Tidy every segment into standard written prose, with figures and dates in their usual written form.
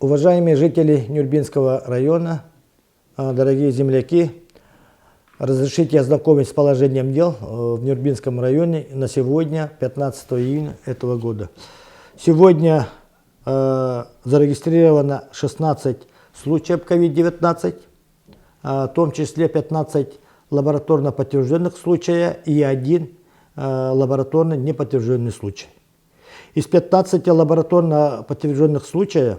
Уважаемые жители Нюрбинского района, дорогие земляки, разрешите ознакомить с положением дел в Нюрбинском районе на сегодня, 15 июня этого года. Сегодня зарегистрировано 16 случаев COVID-19, в том числе 15 лабораторно подтвержденных случаев и 1 лабораторно неподтвержденный случай. Из 15 лабораторно подтвержденных случаев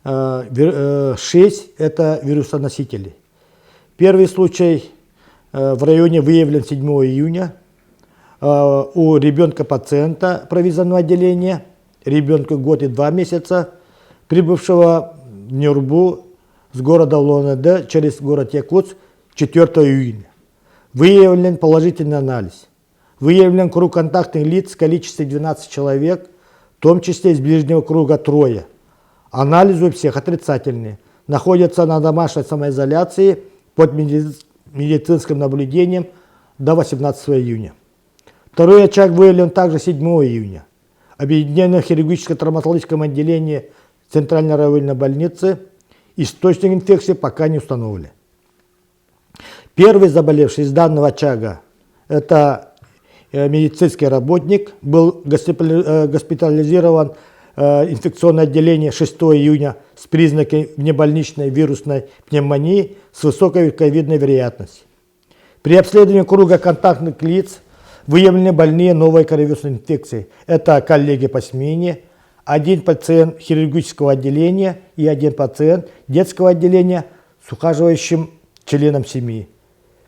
6 это вирусоносители. Первый случай в районе выявлен 7 июня у ребенка-пациента провизорного отделения, ребенку год и 2 месяца, прибывшего в Нюрбу с города Улан-Удэ через город Якутск 4 июня. Выявлен положительный анализ. Выявлен круг контактных лиц в количестве 12 человек, в том числе из ближнего круга 3. Анализы у всех отрицательные. Находятся на домашней самоизоляции под медицинским наблюдением до 18 июня. Второй очаг выявлен также 7 июня. Объединенное хирургическое травматологическое отделение Центральной районной больницы. Источник инфекции пока не установлен. Первый заболевший из данного очага – это медицинский работник, был госпитализирован инфекционное отделение 6 июня с признаками внебольничной вирусной пневмонии с высокой ковидной вероятностью. При обследовании круга контактных лиц выявлены больные новой коронавирусной инфекцией. Это коллеги по смене, 1 пациент хирургического отделения и 1 пациент детского отделения с ухаживающим членом семьи.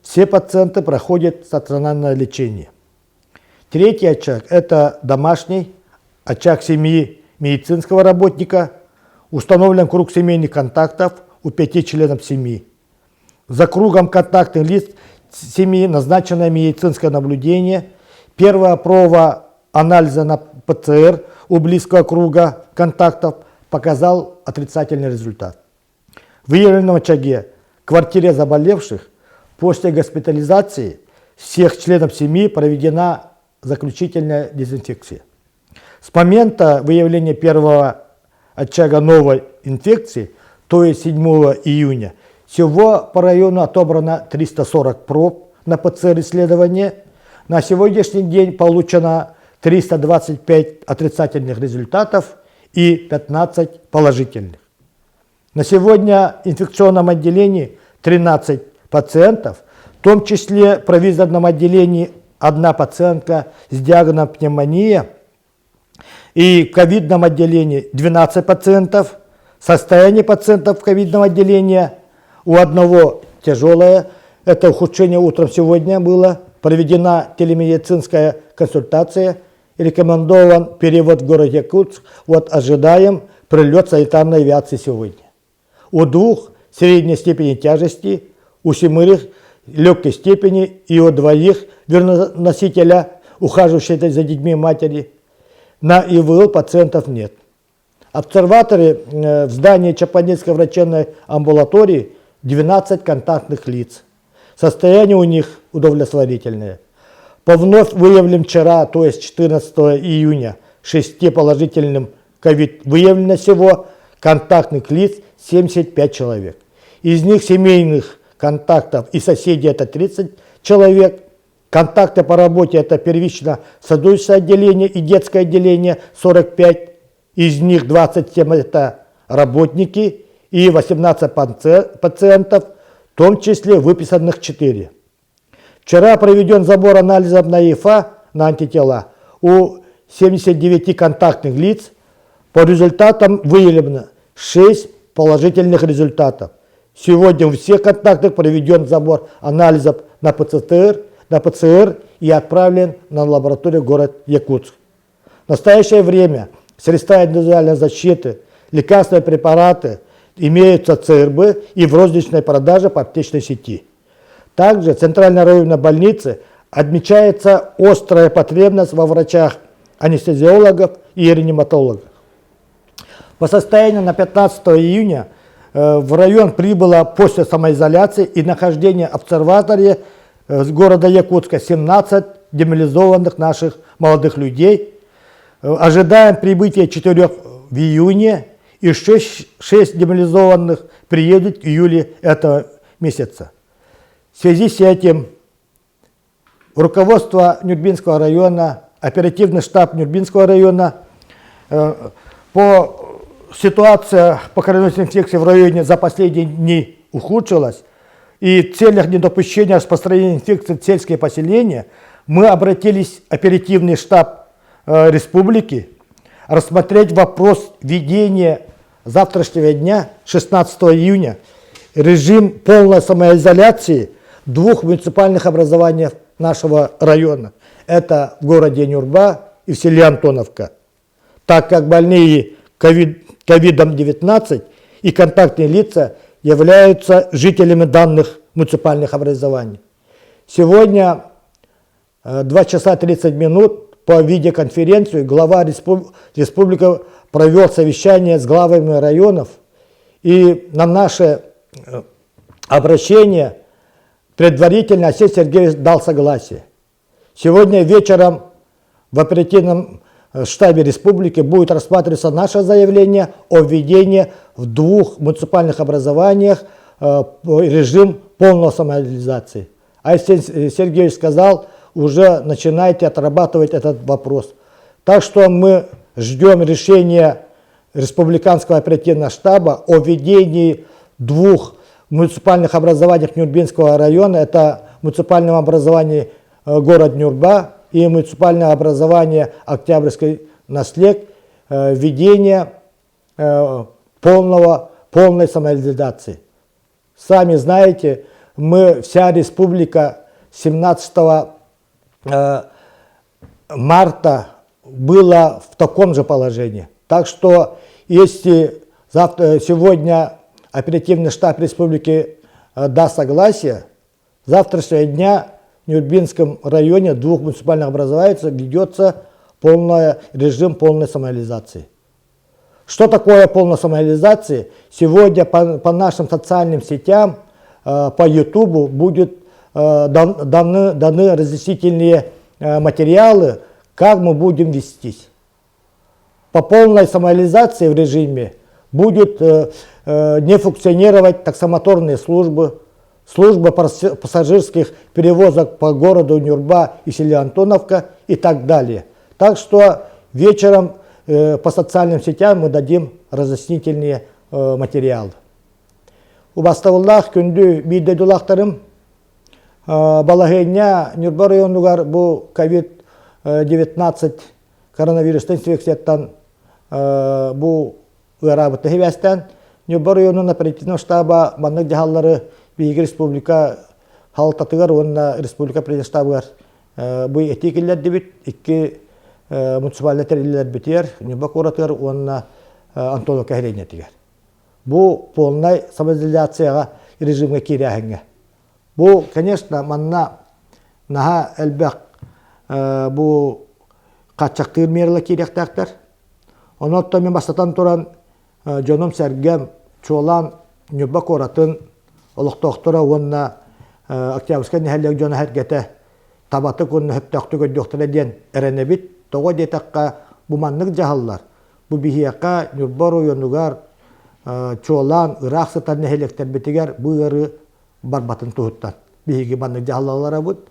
Все пациенты проходят стационарное лечение. Третий очаг – это домашний очаг семьи медицинского работника. Установлен круг семейных контактов у 5 членов семьи. За кругом контактных лиц семьи назначено медицинское наблюдение. Первая проба анализа на ПЦР у близкого круга контактов показал отрицательный результат. В выявленном очаге в квартире заболевших после госпитализации всех членов семьи проведена заключительная дезинфекция. С момента выявления первого очага новой инфекции, то есть 7 июня, всего по району отобрано 340 проб на ПЦР-исследование. На сегодняшний день получено 325 отрицательных результатов и 15 положительных. На сегодня в инфекционном отделении 13 пациентов, в том числе в провизорном отделении 1 пациентка с диагнозом пневмония, и в ковидном отделении 12 пациентов. Состояние пациентов в ковидном отделении у одного тяжелое, это ухудшение утром сегодня было, проведена телемедицинская консультация, рекомендован перевод в город Якутск, вот ожидаем прилет санитарной авиации сегодня. У 2 средней степени тяжести, у 7 легкой степени и у 2 носителя, ухаживающих за детьми матери. На ИВЛ пациентов нет. Обсерваторы в здании Чапаинской врачебной амбулатории 12 контактных лиц. Состояние у них удовлетворительное. По вновь выявленным вчера, то есть 14 июня, 6 положительным ковид выявлено всего контактных лиц 75 человек. Из них семейных контактов и соседей это 30 человек. Контакты по работе это первично садоводческое отделение и детское отделение 45. Из них 27 это работники и 18 пациентов, в том числе выписанных 4. Вчера проведен забор анализов на ИФА, на антитела, у 79 контактных лиц. По результатам выявлено 6 положительных результатов. Сегодня у всех контактных проведен забор анализов на ПЦР и отправлен на лабораторию в город Якутск. В настоящее время средства индивидуальной защиты, лекарственные препараты имеются в ЦРБ и в розничной продаже по аптечной сети. Также в Центральной районной больнице отмечается острая потребность во врачах, анестезиологов и реаниматологов. По состоянию на 15 июня в район прибыло после самоизоляции и нахождения в обсерватории с города Якутска 17 демобилизованных наших молодых людей. Ожидаем прибытия 4 в июне Еще 6 демобилизованных приедут в июле этого месяца. В связи с этим руководство Нюрбинского района, оперативный штаб Нюрбинского района по ситуации по коронавирусной инфекции в районе за последние дни ухудшилась, и в целях недопущения распространения инфекции в сельские поселения мы обратились в оперативный штаб республики рассмотреть вопрос введения завтрашнего дня, 16 июня, режим полной самоизоляции двух муниципальных образований нашего района. Это в городе Нюрба и в селе Антоновка. Так как больные ковидом-19 и контактные лица являются жителями данных муниципальных образований. Сегодня 2 часа 30 минут по видеоконференции глава республики провел совещание с главами районов, и на наше обращение предварительно Арсений Сергеевич дал согласие. Сегодня вечером в оперативном штабе республики будет рассматриваться наше заявление о введении в 2 муниципальных образованиях режим полной самоизоляции. Арсений Сергеевич сказал, уже начинайте отрабатывать этот вопрос. Так что мы ждем решения республиканского оперативного штаба о введении 2 муниципальных образований Нюрбинского района. Это муниципальное образование город Нюрба и муниципальное образование Октябрьский наслед, введение полной самоизоляции. Сами знаете, вся республика 17 марта была в таком же положении. Так что, если сегодня оперативный штаб республики даст согласие, с завтрашнего дня в Нюрбинском районе 2 муниципальных образований ведется режим полной самоизоляции. Что такое полная самоизоляция? Сегодня по нашим социальным сетям, по YouTube будут даны разъяснительные материалы, как мы будем вестись. По полной самоизоляции в режиме будет не функционировать таксомоторные службы, служба пассажирских перевозок по городу Нюрба и селе Антоновка и так далее. Так что вечером по социальным сетям мы дадим разъяснительные материалы. Убаставуллах күнді бейдедулақтарым балагайня Нюрба районугар bu COVID-19 коронавирус инфекцияттан bu ырабыты хевестен Нюрба районун оперативный штаба маннык жахаллары Биги республика халтатыгар онна республика президент штабыгар bu etикиллер дебит 2 муниципальный терилер битер Нюрба коратыгар онна Антоновка херенетигер. Bu полной самоизоляцияга режимге киряхенге. Bu, конечно, манна наха элбек bu качактыр мерле киряктактар. Онотто мен бастатан туран жоном сәргем чолан Нюрба коратын олықтоқтыра онна Октябрьский нәхәлләк жона хәргәтә табаты күнне хөптәхтү көддөхтәлә ден әрәнәбит тоға детаққа bu маннык жахаллар. Bu бихияқа Нюрба районугар чолан Ирак сытан нәхәләктәр битигәр bu ыры барбатын туһуттан. Бихиги маннык жахаллары бут.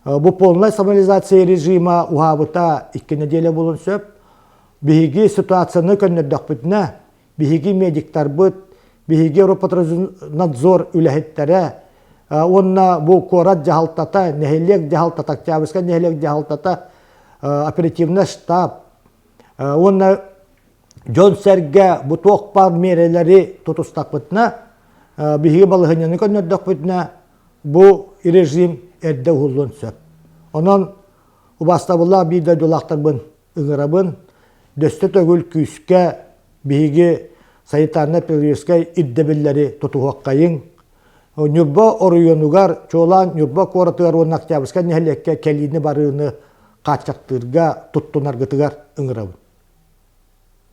Bu полная самоизоляция режима уһабыта 2 неделя булын сөп. Бихиги ситуацияны көннәдәк битнә. Бихиги медиктар бут. Бихиги Роспотребнадзор үләһеттәре. Онна бу корат жахалтата, нәһелек жахалтата, Октябрьский нәһелек жахалтата, оперативный штаб. Онна жон сәргә бу тоқпар мереләре тотустак битнә. Бихиги балыгыны көннәдәк битнә. Bu rejim erde hulun söp. Onun ubastабылла биде дулақтарбын ыңырабын дөсті төгіл күйіске бейге санитарны пирюске иддебіллері тұтуғаққайын. Нюрба орыйонугар чолан Нюрба коратыгар оның Октябрьский нәхелекке келіні барыны қачақтырға тұттынар гытыгар ыңырабын.